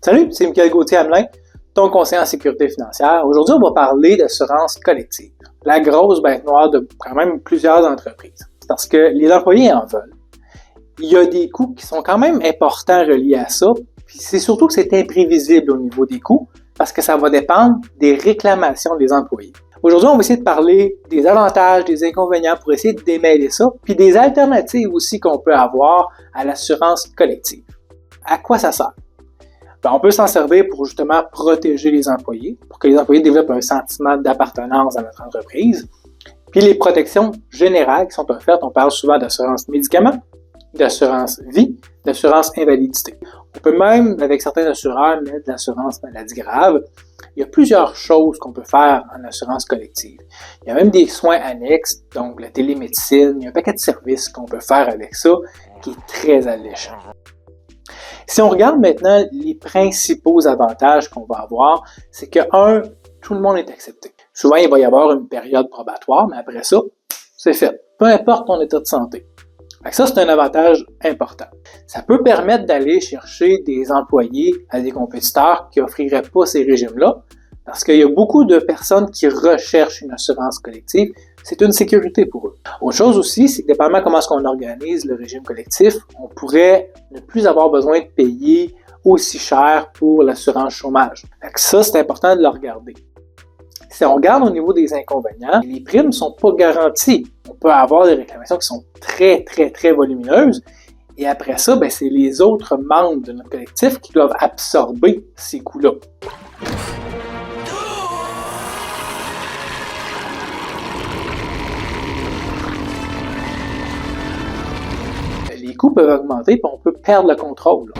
Salut, c'est Michael Gauthier-Hamelin, ton conseiller en sécurité financière. Aujourd'hui, on va parler d'assurance collective. La grosse bête noire de quand même plusieurs entreprises. Parce que les employés en veulent. Il y a des coûts qui sont quand même importants reliés à ça. Puis c'est surtout que c'est imprévisible au niveau des coûts parce que ça va dépendre des réclamations des employés. Aujourd'hui, on va essayer de parler des avantages, des inconvénients pour essayer de démêler ça, puis des alternatives aussi qu'on peut avoir à l'assurance collective. À quoi ça sert? On peut s'en servir pour justement protéger les employés, pour que les employés développent un sentiment d'appartenance à notre entreprise. Puis les protections générales qui sont offertes, on parle souvent d'assurance médicaments, d'assurance vie, d'assurance invalidité. On peut même, avec certains assureurs, mettre de l'assurance maladie grave. Il y a plusieurs choses qu'on peut faire en assurance collective. Il y a même des soins annexes, donc la télémédecine, il y a un paquet de services qu'on peut faire avec ça qui est très alléchant. Si on regarde maintenant les principaux avantages qu'on va avoir, c'est que, tout le monde est accepté. Souvent, il va y avoir une période probatoire, mais après ça, c'est fait. Peu importe ton état de santé. Ça, c'est un avantage important. Ça peut permettre d'aller chercher des employés à des compétiteurs qui n'offriraient pas ces régimes-là, parce qu'il y a beaucoup de personnes qui recherchent une assurance collective. C'est une sécurité pour eux. Autre chose aussi, c'est que dépendamment de comment est-ce qu'on organise le régime collectif, on pourrait ne plus avoir besoin de payer aussi cher pour l'assurance chômage. Ça, c'est important de le regarder. Si on regarde au niveau des inconvénients, les primes ne sont pas garanties. On peut avoir des réclamations qui sont très volumineuses. Et après ça, c'est les autres membres de notre collectif qui doivent absorber ces coûts-là. Les coûts peuvent augmenter et on peut perdre le contrôle.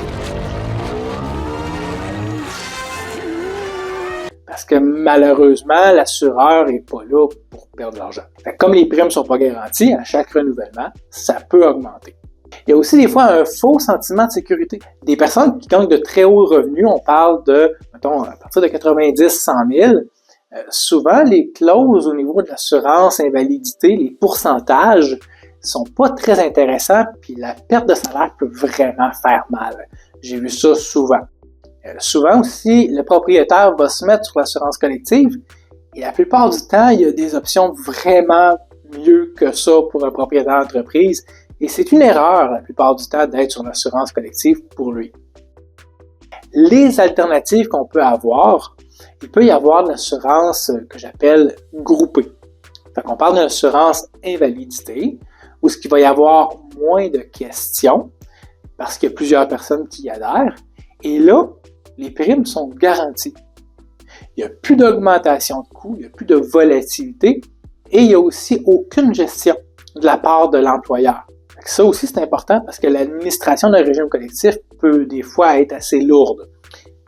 Parce que malheureusement, l'assureur n'est pas là pour perdre de l'argent. Comme les primes ne sont pas garanties, à chaque renouvellement, ça peut augmenter. Il y a aussi des fois un faux sentiment de sécurité. Des personnes qui gagnent de très hauts revenus, on parle de, mettons, à partir de 90-100 000, souvent les clauses au niveau de l'assurance invalidité, les pourcentages, sont pas très intéressants, puis la perte de salaire peut vraiment faire mal. J'ai vu ça souvent. Souvent aussi, le propriétaire va se mettre sur l'assurance collective et la plupart du temps, il y a des options vraiment mieux que ça pour un propriétaire d'entreprise et c'est une erreur la plupart du temps d'être sur l'assurance collective pour lui. Les alternatives qu'on peut avoir, il peut y avoir de l'assurance que j'appelle groupée. On parle d'une assurance invalidité où il va y avoir moins de questions parce qu'il y a plusieurs personnes qui y adhèrent et là, les primes sont garanties. Il n'y a plus d'augmentation de coûts, il n'y a plus de volatilité et il n'y a aussi aucune gestion de la part de l'employeur. Ça aussi, c'est important parce que l'administration d'un régime collectif peut des fois être assez lourde.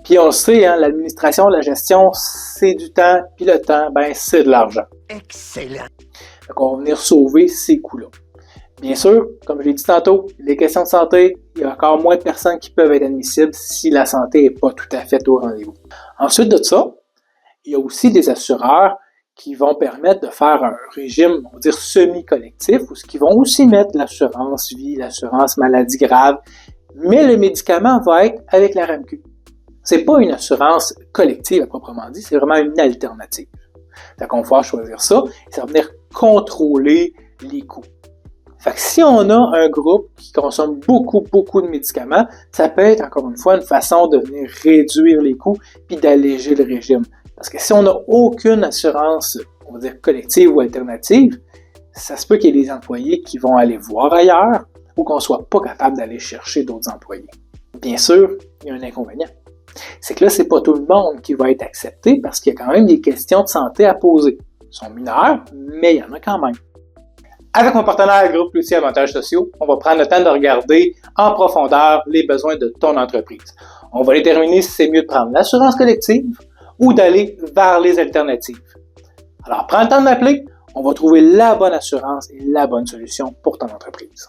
Puis on le sait, l'administration, la gestion, c'est du temps, puis le temps, c'est de l'argent. Excellent! Donc on va venir sauver ces coûts-là. Bien sûr, comme je l'ai dit tantôt, les questions de santé, il y a encore moins de personnes qui peuvent être admissibles si la santé n'est pas tout à fait au rendez-vous. Ensuite de ça, il y a aussi des assureurs qui vont permettre de faire un régime, on va dire, semi-collectif, où ils vont aussi mettre l'assurance vie, l'assurance maladie grave, mais le médicament va être avec la RAMQ. C'est pas une assurance collective à proprement dit, c'est vraiment une alternative. Donc on va choisir ça, et ça va venir contrôler les coûts. Si on a un groupe qui consomme beaucoup de médicaments, ça peut être encore une fois une façon de venir réduire les coûts puis d'alléger le régime. Parce que si on n'a aucune assurance, on va dire collective ou alternative, ça se peut qu'il y ait des employés qui vont aller voir ailleurs ou qu'on ne soit pas capable d'aller chercher d'autres employés. Bien sûr, il y a un inconvénient. C'est que là, c'est pas tout le monde qui va être accepté parce qu'il y a quand même des questions de santé à poser. Ils sont mineurs, mais il y en a quand même. Avec mon partenaire Groupe Cloutier Avantages Sociaux, on va prendre le temps de regarder en profondeur les besoins de ton entreprise. On va déterminer si c'est mieux de prendre l'assurance collective ou d'aller vers les alternatives. Alors, prends le temps de m'appeler, on va trouver la bonne assurance et la bonne solution pour ton entreprise.